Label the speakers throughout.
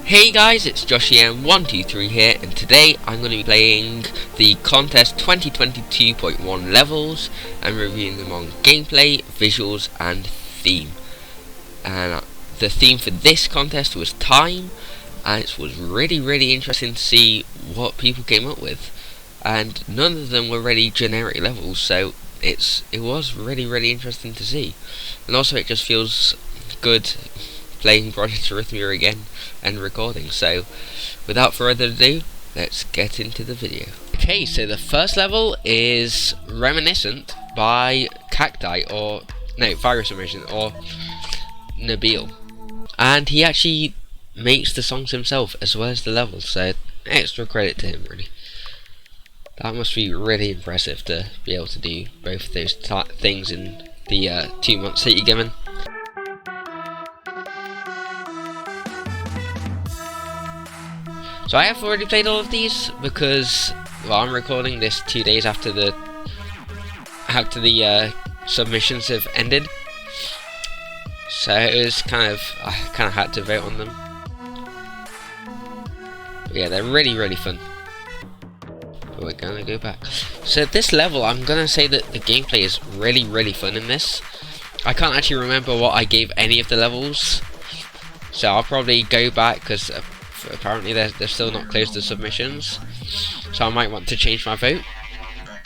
Speaker 1: Hey guys, it's JoshieM123 here, and today I'm going to be playing the Contest 2022.1 levels and reviewing them on gameplay, visuals and theme. And the theme for this contest was time, and it was really interesting to see what people came up with. And none of them were really generic levels, so it was really interesting to see. And also it just feels good playing Project Arrhythmia again and recording. So without further ado, let's get into the video. Okay, so the first level is Reminiscent by Virus Emission or Nabeel, and he actually makes the songs himself as well as the levels, so extra credit to him really. That must be really impressive to be able to do both of those things in the 2 months that you're given. So I have already played all of these because, well, I'm recording this 2 days after the submissions have ended. So it was I kind of had to vote on them. But yeah, they're really fun. But we're gonna go back. So this level, I'm gonna say that the gameplay is really fun in this. I can't actually remember what I gave any of the levels, so I'll probably go back because apparently they're still not closed to submissions, so I might want to change my vote.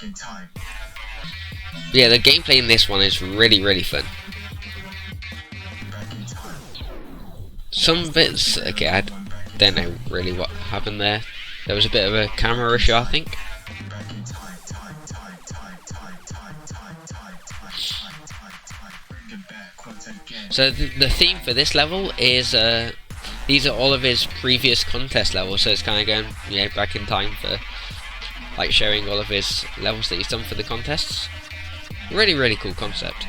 Speaker 1: But yeah, the gameplay in this one is really fun. Some bits, okay, I don't know really what happened there. There was a bit of a camera issue, I think. So the theme for this level is these are all of his previous contest levels, so it's kind of going, back in time for like showing all of his levels that he's done for the contests. Really cool concept.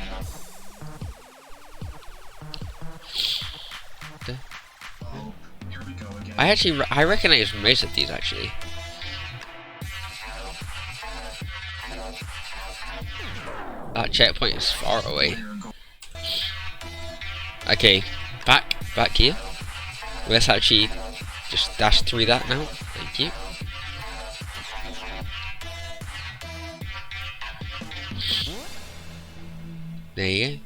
Speaker 1: I recognize most of these actually. That checkpoint is far away. Okay, back here. Let's actually just dash through that now. Thank you. There you go.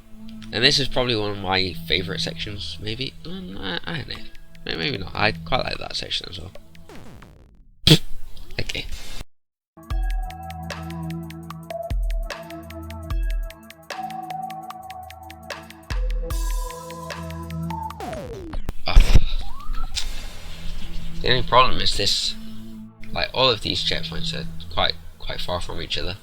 Speaker 1: And this is probably one of my favourite sections, maybe. I don't know. Maybe not. I quite like that section as well. Okay. The only problem is this, like all of these checkpoints are quite far from each other.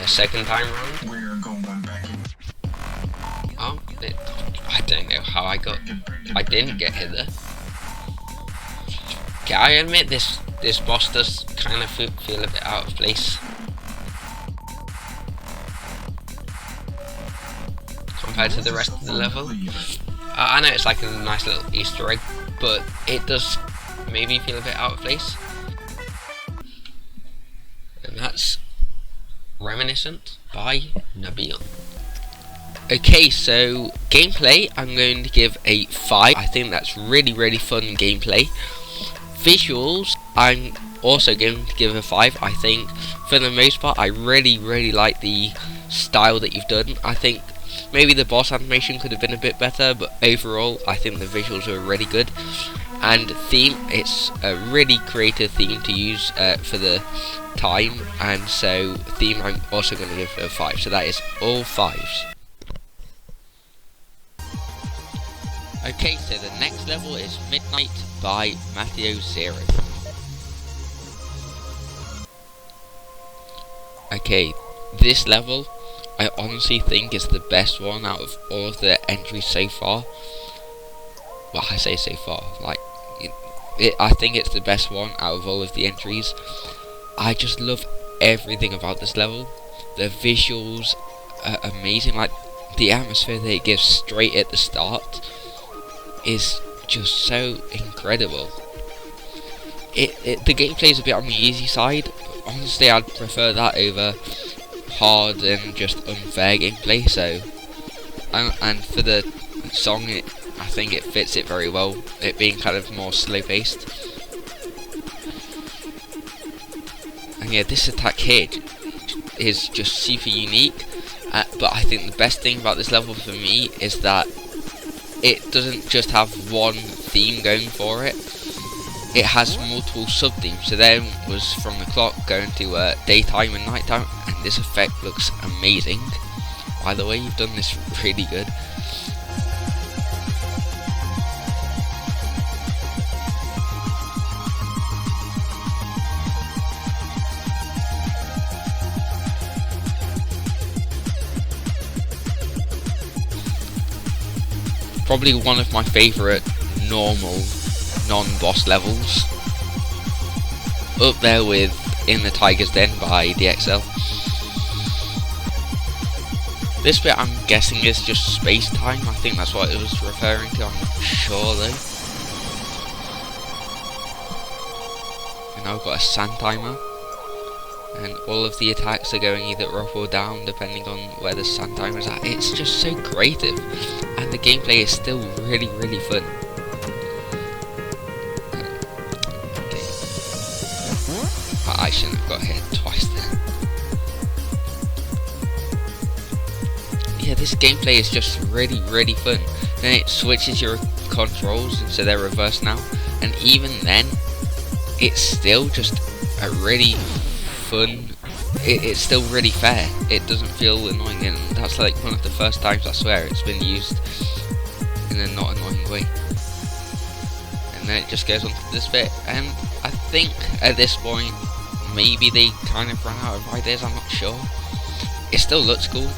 Speaker 1: Second time round. Oh, I don't know how I didn't get hit there. Okay, I admit this boss does kind of feel a bit out of place compared to the rest of the level. I know it's like a nice little Easter egg, but it does maybe feel a bit out of place. And that's Reminiscent by Nabeel. Okay, so gameplay, I'm going to give a 5. I think that's really fun gameplay. Visuals, I'm also going to give a 5. I think for the most part I really like the style that you've done. I think maybe the boss animation could have been a bit better, but overall I think the visuals are really good. And theme, it's a really creative theme to use for the time, and so theme I'm also going to give a 5, so that is all 5s. Okay, so the next level is Midnight by Matthew Zero. Okay, this level I honestly think is the best one out of all of the entries so far. Well, I say so far, like I think it's the best one out of all of the entries. I just love everything about this level. The visuals are amazing. Like the atmosphere that it gives straight at the start is just so incredible. The gameplay is a bit on the easy side. Honestly, I'd prefer that over hard and just unfair gameplay. So, and for the song, I think it fits it very well. It being kind of more slow paced. And yeah, this attack here is just super unique. But I think the best thing about this level for me is that it doesn't just have one theme going for it. It has multiple sub-themes. So there was from the clock going to daytime and nighttime, and this effect looks amazing. By the way, you've done this really good. Probably one of my favourite normal non-boss levels, up there with In the Tiger's Den by DXL. This bit I'm guessing is just space time. I think that's what it was referring to, I'm not sure though. And now I've got a sand timer, and all of the attacks are going either up or down depending on where the sand timer is at. It's just so creative, and the gameplay is still really fun. I shouldn't have got hit twice there. Yeah, this gameplay is just really fun. Then it switches your controls, and so they're reversed now. And even then, it's still just a really fun. It's still really fair. It doesn't feel annoying, and that's like one of the first times I swear it's been used in a not annoying way. And then it just goes on to this bit, and I think at this point maybe they kind of ran out of ideas, I'm not sure. It still looks cool,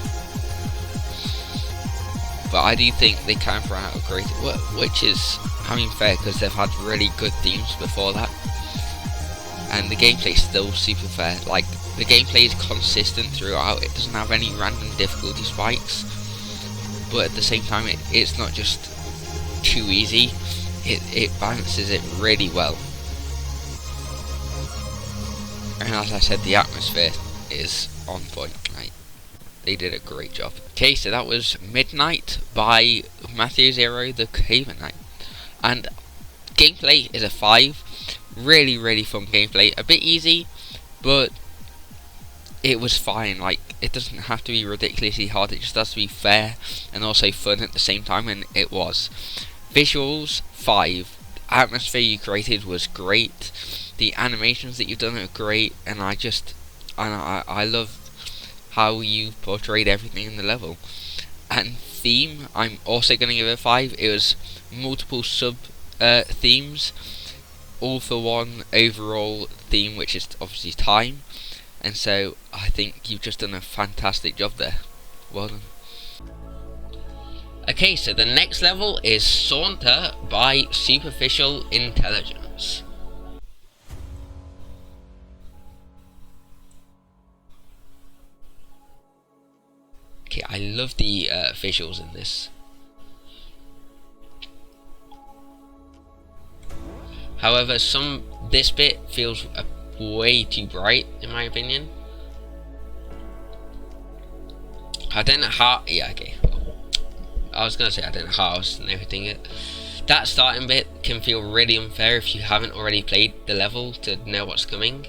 Speaker 1: but I do think they kind of ran out of creative, which is, I mean, fair, because they've had really good themes before that. And the gameplay's still super fair. Like, the gameplay is consistent throughout. It doesn't have any random difficulty spikes, but at the same time it's not just too easy. It balances it really well. And as I said, the atmosphere is on point. Right? They did a great job. Okay, so that was Midnight by Matthew Zero, the Haven Knight. And gameplay is a 5. Really fun gameplay. A bit easy, but it was fine. Like, it doesn't have to be ridiculously hard, it just has to be fair and also fun at the same time, and it was. Visuals, 5. Atmosphere you created was great. The animations that you've done are great, and I love how you portrayed everything in the level. And theme, I'm also going to give it a 5. It was multiple sub themes, all for one overall theme, which is obviously time. And so I think you've just done a fantastic job there. Well done. Okay, so the next level is Saunter by Superficial Intelligence. Okay, I love the visuals in this. However, this bit feels way too bright, in my opinion. I don't know how. Yeah, okay. I was gonna say I don't know how I was noting it. That starting bit can feel really unfair if you haven't already played the level to know what's coming.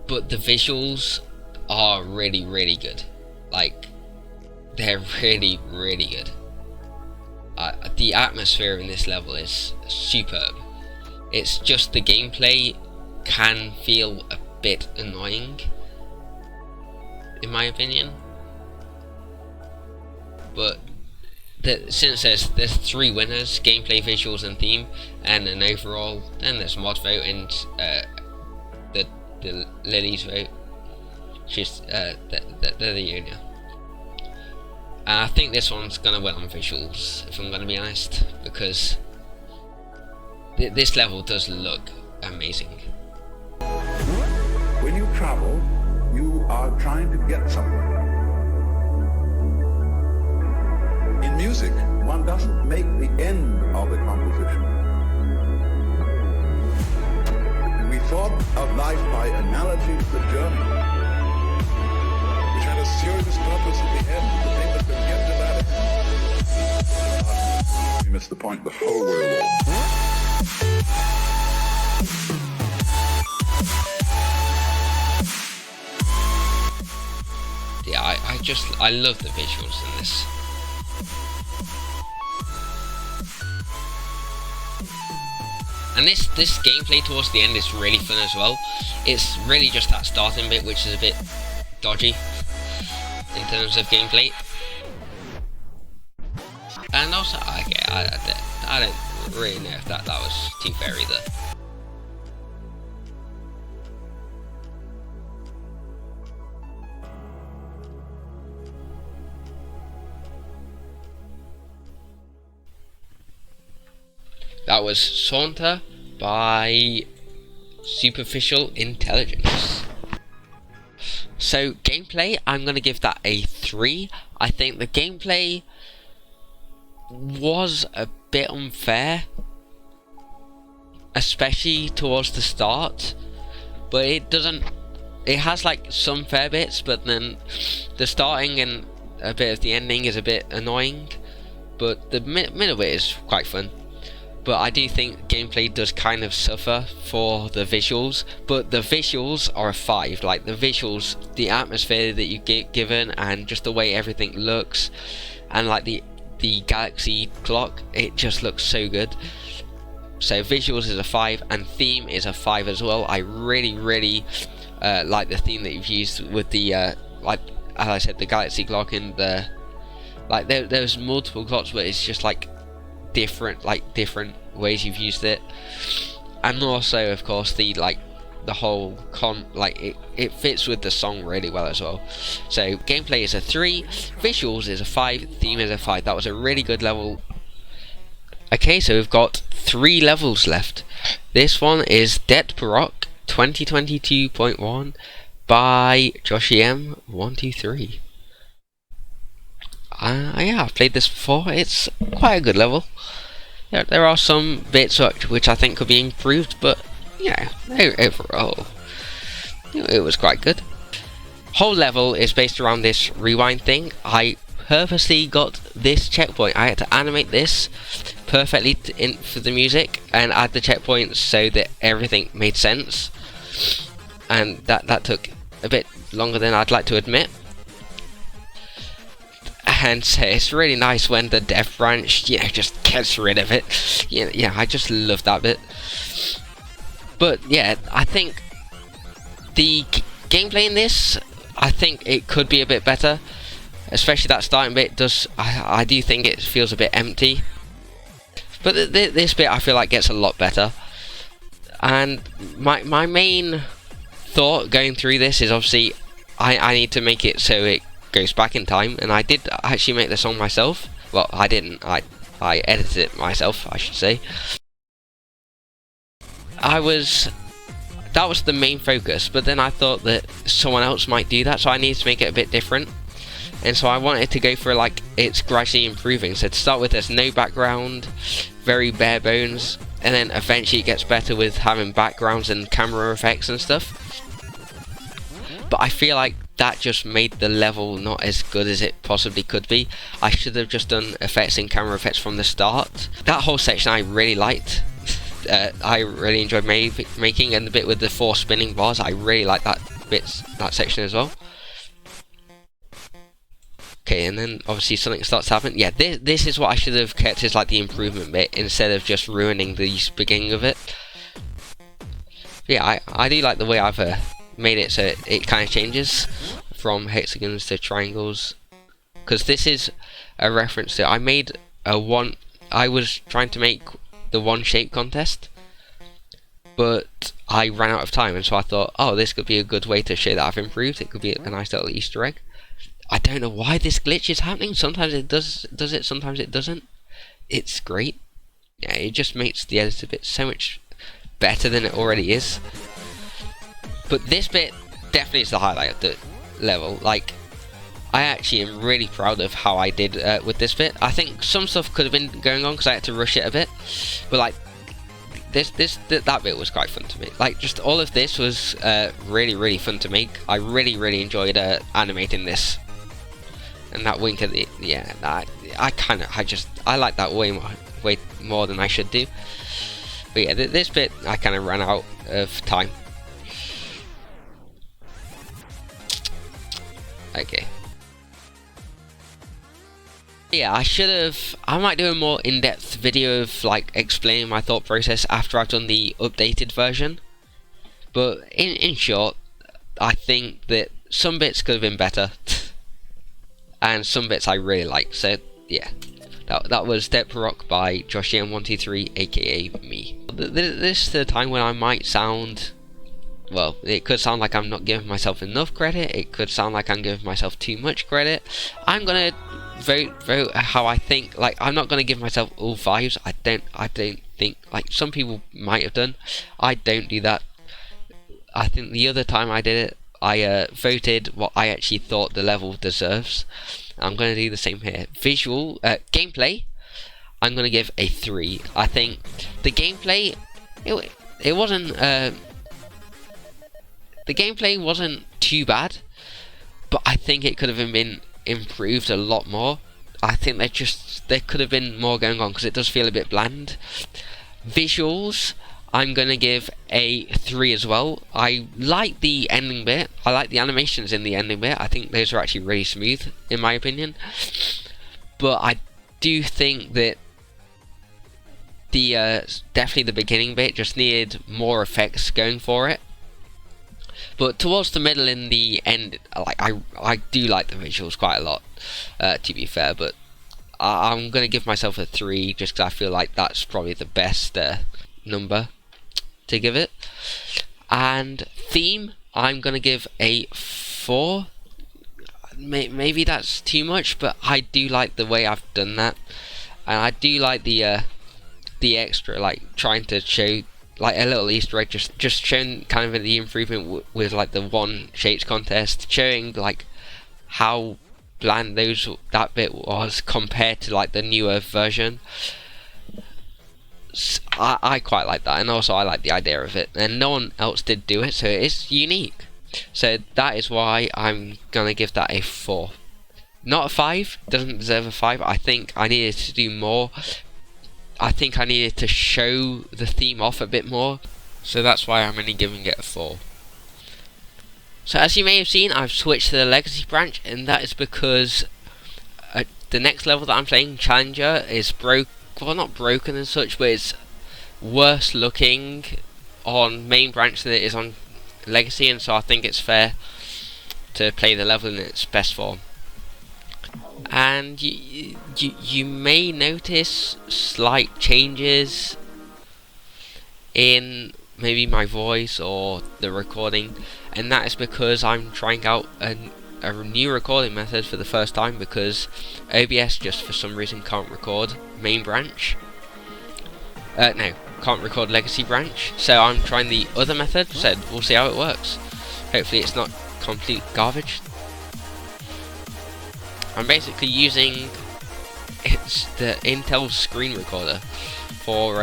Speaker 1: But the visuals are really good. Like, they're really good. The atmosphere in this level is superb. It's just the gameplay can feel a bit annoying, in my opinion. But since there's 3 winners, gameplay, visuals and theme, and an overall, then there's mod vote and the Lily's vote, which is the union. And I think this one's gonna win on visuals, if I'm gonna be honest, because This level does look amazing.
Speaker 2: When you travel, you are trying to get somewhere. In music, one doesn't make the end of a composition. We thought of life by analogy to the journey, which had a serious purpose at the end, the thing that could get to that end. We missed the point, the whole way along.
Speaker 1: Yeah, I love the visuals in this. And this gameplay towards the end is really fun as well. It's really just that starting bit which is a bit dodgy in terms of gameplay. And also, I don't really know if that was too fair either. That was Saunter by Superficial Intelligence. So gameplay, I'm going to give that a 3. I think the gameplay was a bit unfair, especially towards the start, but it has like some fair bits, but then the starting and a bit of the ending is a bit annoying, but the middle bit is quite fun. But I do think gameplay does kind of suffer for the visuals, but the visuals are a 5. Like the visuals, the atmosphere that you get given, and just the way everything looks, and like the galaxy clock, it just looks so good. So visuals is a 5, and theme is a 5 as well. I really like the theme that you've used with the like, as I said, the galaxy clock, and the like there's multiple clocks, but it's just like different ways you've used it. And also of course the whole it fits with the song really well as well. So gameplay is a 3, visuals is a 5, theme is a 5. That was a really good level. Okay, so we've got 3 levels left. This one is Detpurroc 2022.1 by GuonuoTW. Yeah, I've played this before. It's quite a good level. There are some bits which I think could be improved, but yeah, overall, it was quite good. Whole level is based around this rewind thing. I purposely got this checkpoint. I had to animate this perfectly for the music and add the checkpoints so that everything made sense. And that took a bit longer than I'd like to admit. And so it's really nice when the dev branch, just gets rid of it. Yeah, I just love that bit. But yeah, I think the gameplay in this, I think it could be a bit better. Especially that starting bit does, I do think it feels a bit empty. But this bit I feel like gets a lot better. And my main thought going through this is obviously I need to make it so it goes back in time, and I did actually make the song myself. Well, I didn't, I edited it myself, I should say. That was the main focus, but then I thought that someone else might do that, so I needed to make it a bit different. And so I wanted to go for like, it's gradually improving. So to start with, there's no background, very bare bones, and then eventually it gets better with having backgrounds and camera effects and stuff. But I feel like that just made the level not as good as it possibly could be. I should have just done effects and camera effects from the start. That whole section I really liked. I really enjoyed making, and the bit with the 4 spinning bars, I really like that section as well. Okay, and then obviously something starts to happen. Yeah, this is what I should have kept as like the improvement bit, instead of just ruining the beginning of it. Yeah, I do like the way I've made it so it kind of changes from hexagons to triangles, because this is a reference to, I was trying to make the one shape contest, but I ran out of time, and so I thought, oh, this could be a good way to show that I've improved. It could be a nice little Easter egg. I don't know why this glitch is happening. Sometimes it does it, sometimes it doesn't. It's great. Yeah, it just makes the editor bit so much better than it already is. But this bit definitely is the highlight of the level. Like, I actually am really proud of how I did with this bit. I think some stuff could have been going on because I had to rush it a bit, but like that bit was quite fun to me. Like, just all of this was really fun to make. I really enjoyed animating this. And that wink at the I like that way more than I should do. But yeah, this bit I kind of ran out of time. Okay. Yeah, I might do a more in-depth video of like explaining my thought process after I've done the updated version. But in short, I think that some bits could have been better, and some bits I really like. So yeah, that was Detpurroc by JoshM123, aka me. This is the time when I might sound, well, it could sound like I'm not giving myself enough credit. It could sound like I'm giving myself too much credit. I'm gonna vote how I think. Like, I'm not gonna give myself all 5s. I don't think, like some people might have done. I don't do that. I think the other time I did it, I voted what I actually thought the level deserves. I'm gonna do the same here. Visual gameplay, I'm gonna give a 3. I think the gameplay, it wasn't. The gameplay wasn't too bad, but I think it could have been improved a lot more. I think there could have been more going on because it does feel a bit bland. Visuals, I'm going to give a 3 as well. I like the ending bit. I like the animations in the ending bit. I think those are actually really smooth, in my opinion. But I do think that definitely the beginning bit just needed more effects going for it. But towards the middle and the end, like I do like the visuals quite a lot, to be fair. But I'm gonna give myself a 3 just because I feel like that's probably the best number to give it. And theme, I'm gonna give a 4. Maybe that's too much, but I do like the way I've done that, and I do like the extra, like trying to show like a little Easter egg, just showing kind of the improvement with like the 1 shapes contest, showing like how bland that bit was compared to like the newer version. I quite like that, and also I like the idea of it, and no one else did do it, so it is unique. So that is why I'm gonna give that a 4. Not a 5, doesn't deserve a 5. I think I needed to do more. I think I needed to show the theme off a bit more, so that's why I'm only giving it a 4. So as you may have seen, I've switched to the Legacy branch, and that is because the next level that I'm playing, Challenger, is well, not broken and such, but it's worse looking on main branch than it is on Legacy, and so I think it's fair to play the level in its best form. And you may notice slight changes in maybe my voice or the recording, and that is because I'm trying out a new recording method for the first time, because OBS just for some reason can't record main branch. No, can't record Legacy branch, so I'm trying the other method, so we'll see how it works. Hopefully it's not complete garbage. I'm basically using the Intel screen recorder for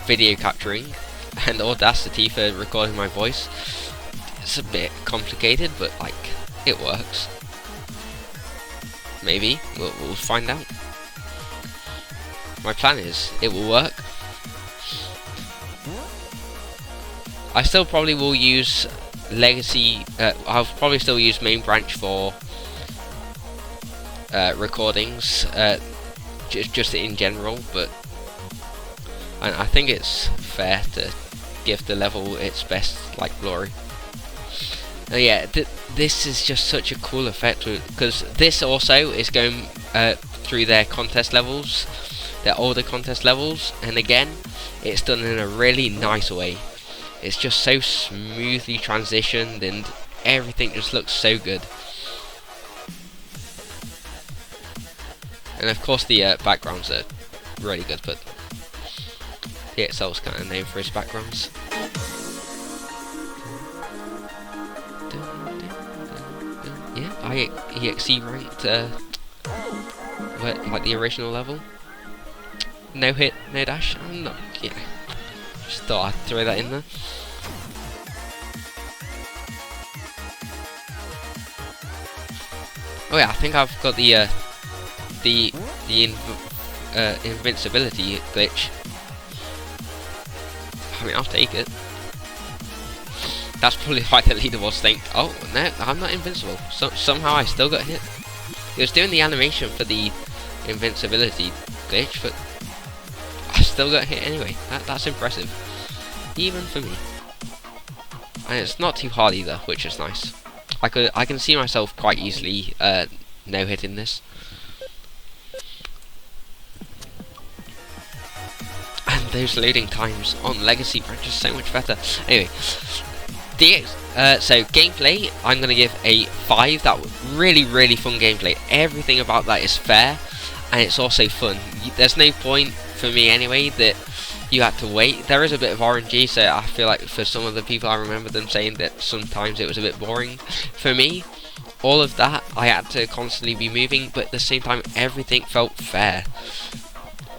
Speaker 1: video capturing, and Audacity for recording my voice. It's a bit complicated, but like, it works. Maybe we'll find out. My plan is it will work. I still probably will use Legacy. I'll probably still use main branch for recordings, just in general, but I think it's fair to give the level its best like glory. Yeah, this is just such a cool effect, because this also is going through their contest levels, their older contest levels, and again, it's done in a really nice way. It's just so smoothly transitioned, and everything just looks so good. And of course the backgrounds are really good, but he itself's kind of known for his backgrounds. Yeah, EXE ranked like the original level. No hit, no dash. I'm not, yeah. Just thought I'd throw that in there. Oh yeah, I think I've got the invincibility glitch. I mean, I'll take it. That's probably why the leaderboards think, oh no, I'm not invincible. Somehow I still got hit. It was doing the animation for the invincibility glitch, but I still got hit anyway. That's impressive, even for me. And it's not too hard either, which is nice. I can see myself quite easily no hitting this. And those loading times on Legacy are just so much better. Anyway, so gameplay, I'm gonna give a 5. That was really fun gameplay. Everything about that is fair, and it's also fun. There's no point for me anyway that you had to wait. There is a bit of RNG, so I feel like for some of the people I remember them saying that sometimes it was a bit boring. For me, all of that, I had to constantly be moving, but at the same time everything felt fair.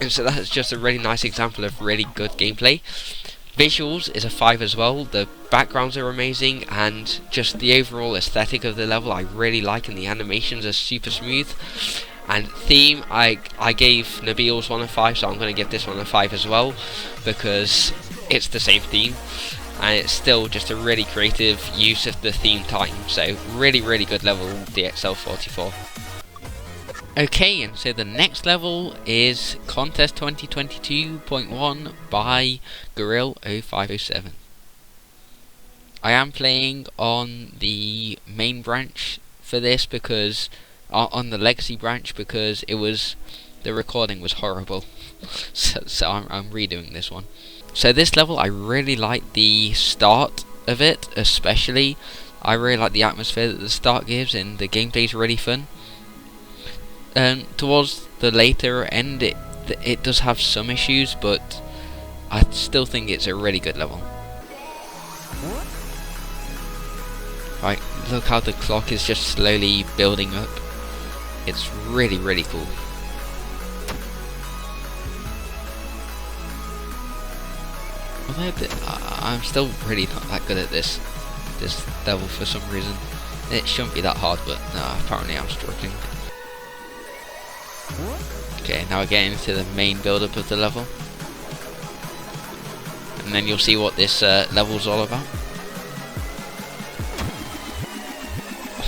Speaker 1: And so that's just a really nice example of really good gameplay. Visuals is a 5 as well. The backgrounds are amazing, and just the overall aesthetic of the level I really like, and the animations are super smooth. And theme, I gave Nabeel's one a 5, so I'm going to give this one a 5 as well, because it's the same theme, and it's still just a really creative use of the theme time. So really good level, DXL44. Okay, and so the next level is Contest 2022.1 by GuonuoTW. I am playing on the main branch for this, because on the Legacy branch, because the recording was horrible. so I'm redoing this one. So this level, I really like the start of it, especially. I really like the atmosphere that the start gives, and the gameplay's really fun. Towards the later end, it does have some issues, but I still think it's a really good level. Right, look how the clock is just slowly building up. It's really cool. Although I'm still really not that good at this level for some reason. It shouldn't be that hard, but no, apparently I'm struggling. Okay, now we're getting into the main build-up of the level, and then you'll see what this level's all about.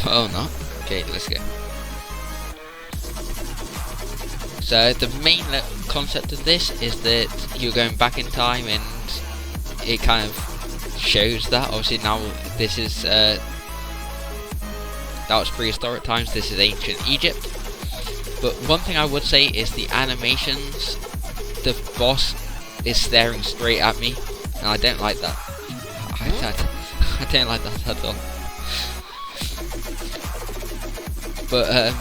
Speaker 1: Oh no. Okay, let's go. So the main concept of this is that you're going back in time, and it kind of shows that. Obviously now this is that was prehistoric times, this is ancient Egypt. But one thing I would say is the animations. The boss is staring straight at me, and I don't like that. I don't like that at all. But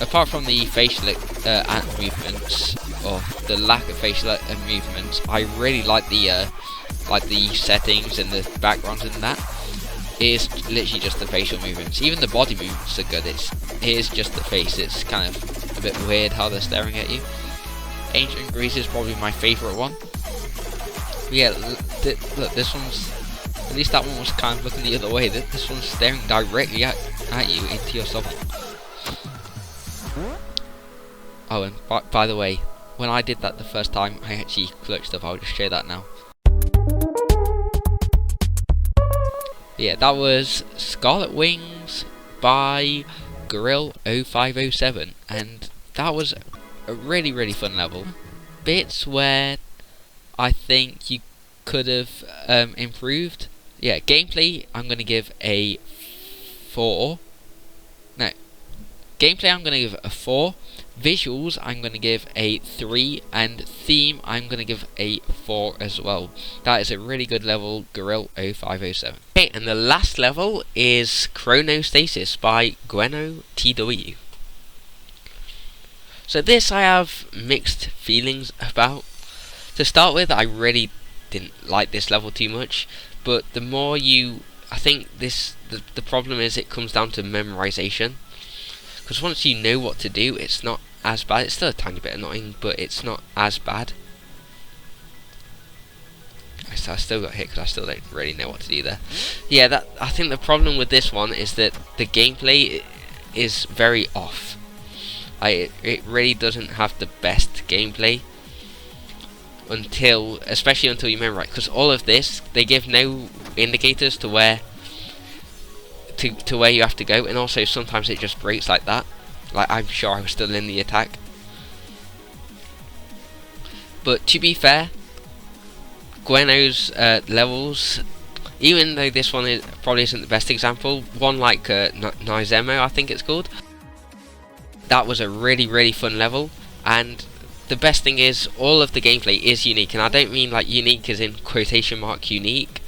Speaker 1: apart from the facial movements, or the lack of facial movements, I really like the settings and the backgrounds and that. It is literally just the facial movements. Even the body movements are good. It is just the face. It's kind of a bit weird how they're staring at you. Ancient Greece is probably my favourite one. But yeah, look, this one's, at least that one was kind of looking the other way. This one's staring directly at you, into your soul. Oh, and by the way, when I did that the first time, I actually clutched up. I'll just show that now. Yeah, that was Scarlet Wings by GuonuoTW, and that was a really fun level. Bits where I think you could have improved. Yeah, gameplay I'm going to give a 4. No, gameplay I'm going to give a 4. Visuals I'm going to give a 3, and theme I'm going to give a 4 as well. That is a really good level, GuonuoTW. Okay, and the last level is Chronostasis by GuonuoTW. So this I have mixed feelings about. To start with, I really didn't like this level too much, but the more I think the problem is it comes down to memorization. Because once you know what to do, it's not as bad. It's still a tiny bit annoying, but it's not as bad. I still got hit because I still don't really know what to do there. Yeah, I think the problem with this one is that the gameplay is very off. It really doesn't have the best gameplay especially until you memorize. Because all of this, they give no indicators to where you have to go, and also sometimes it just breaks like that. Like, I'm sure I was still in the attack. But to be fair, Guonuo's levels, even though this one probably isn't the best example, one like Nizemo, I think it's called, that was a really fun level. And the best thing is, all of the gameplay is unique, and I don't mean like unique as in quotation mark unique.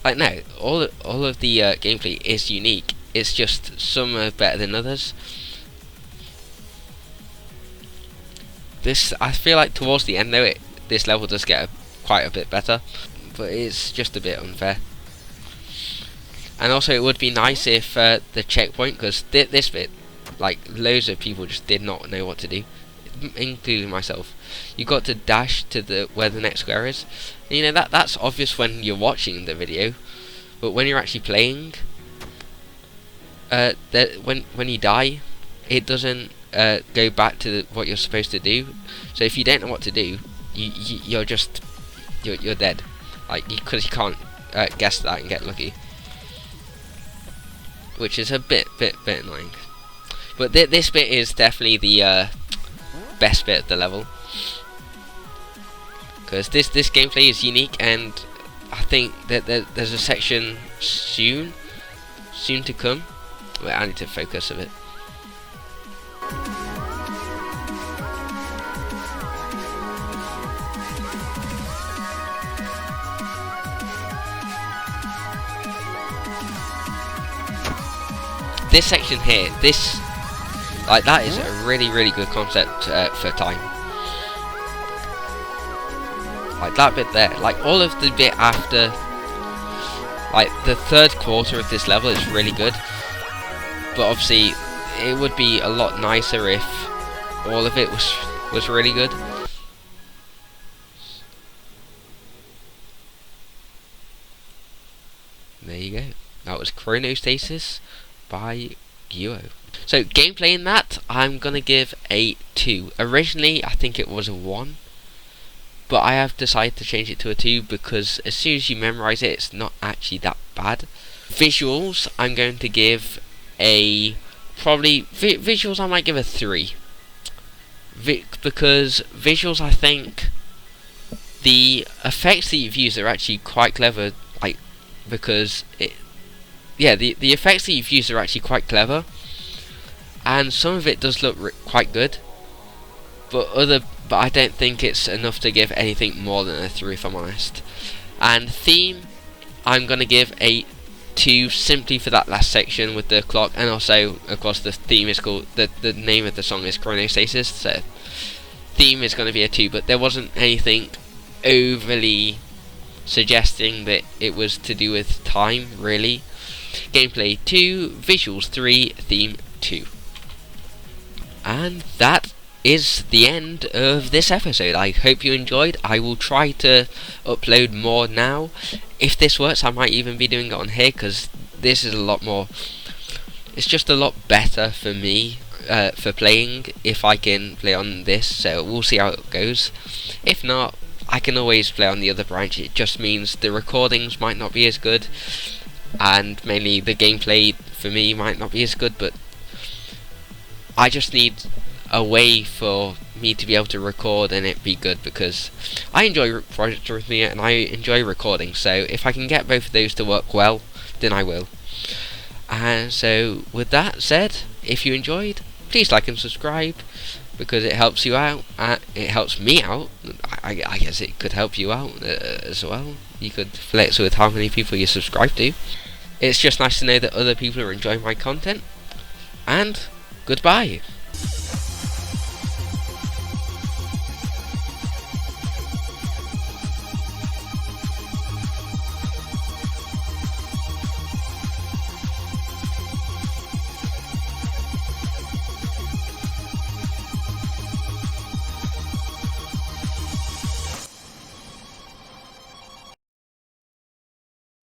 Speaker 1: Like, no, all of the gameplay is unique. It's just some are better than others. I feel like towards the end though, this level does get quite a bit better, but it's just a bit unfair. And also, it would be nice if the checkpoint, because this bit, like, loads of people just did not know what to do, including myself. You got to dash to where the next square is. And, you know, that's obvious when you're watching the video, but when you're actually playing, when you die, it doesn't go back to what you're supposed to do. So if you don't know what to do, you're dead, like, because you can't guess that and get lucky, which is a bit annoying. But this bit is definitely the best bit of the level, because this gameplay is unique, and I think that there's a section soon to come. Wait, I need to focus a bit. This section here, that is a really good concept for time. Like, that bit there, like, all of the bit after, like, the third quarter of this level is really good. But obviously, it would be a lot nicer if all of it was really good. There you go. That was Chronostasis by Guo. So, gameplay in that, I'm gonna give a 2. Originally, I think it was a 1, but I have decided to change it to a 2 because as soon as you memorize it, it's not actually that bad. Visuals, I'm going to give a visuals. I might give a 3, because visuals, I think the effects that you've used are actually quite clever. Like, because the effects that you've used are actually quite clever, and some of it does look quite good, but I don't think it's enough to give anything more than a 3, if I'm honest. And theme, I'm gonna give a 2, simply for that last section with the clock, and also, of course, the theme is called, the name of the song is Chronostasis, so theme is gonna be a 2, but there wasn't anything overly suggesting that it was to do with time, really. Gameplay 2, visuals 3, theme 2. And that is the end of this episode. I hope you enjoyed. I will try to upload more now. If this works, I might even be doing it on here, because this is a lot more, it's just a lot better for me for playing if I can play on this, so we'll see how it goes. If not, I can always play on the other branch. It just means the recordings might not be as good, and mainly the gameplay for me might not be as good, but I just need a way for me to be able to record and it be good, because I enjoy Project Arrhythmia and I enjoy recording, so if I can get both of those to work well, then I will. And so with that said, if you enjoyed, please like and subscribe, because it helps you out, it helps me out. I guess it could help you out as well. You could flex with how many people you subscribe to. It's just nice to know that other people are enjoying my content, and goodbye.